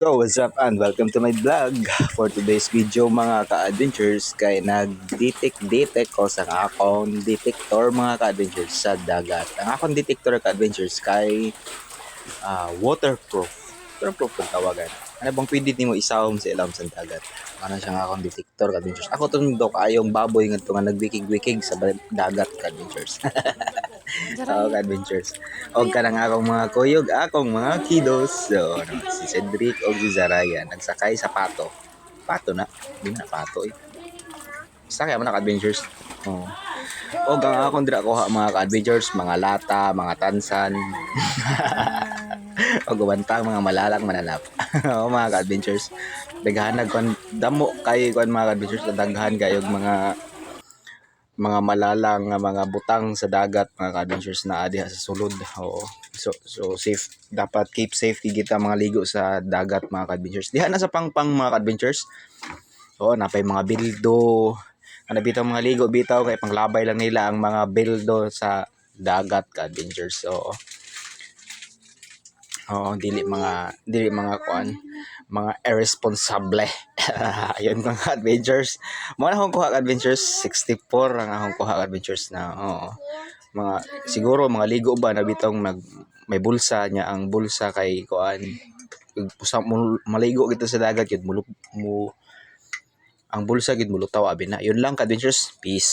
So, what's up and welcome to my vlog. For today's video mga ka-adventures kay nag-detect ko sa akong detector mga ka-adventures sa dagat. Ang akong detector ka-adventures kay waterproof. Waterproof kung tawagan. Ano bang pwede nimo isawom sa ilam sa dagat? Ano siya nga akong detector ka-adventures. Ako tundok ayong baboy nga nga nagwikig-wikig sa dagat ka-adventures. Oo, adventures. O ka ng akong mga kuyog, akong mga kiddos. So, ano, si Cedric o si Zaraya, nagsakay sa pato. Pato na. Hindi na pato eh. Sakay mo na ka-adventures. Oh. O ang akong dira ko mga ka-adventures, mga lata, mga tansan. O gawantang mga malalang mananap. O mga ka-adventures. Daghanag kon damo kay kon mga ka-adventures, daghan kayog mga malalang nga mga butang sa dagat mga ka-adventures na diha sa sulod. Oo. So safe, dapat keep safety kita mga ligo sa dagat mga ka-adventures. Diha na sa pangpang mga ka-adventures. Oo, napay mga bildo. Ano bitaw mga ligo bitaw kay panglabay lang nila ang mga bildo sa dagat ka-adventures. Oo. Oo, dili mga kuan, mga irresponsible. Ayun mga adventures. Mo na akong kuha adventures 64 ang akong kuha adventures na. Oo. Mga siguro mga ligo ba na bitong may bulsa niya, ang bulsa kay kuan maligo kita sa dagat yun mo ang bulsa gid mulutaw abi na. Yun lang ka adventures. Peace.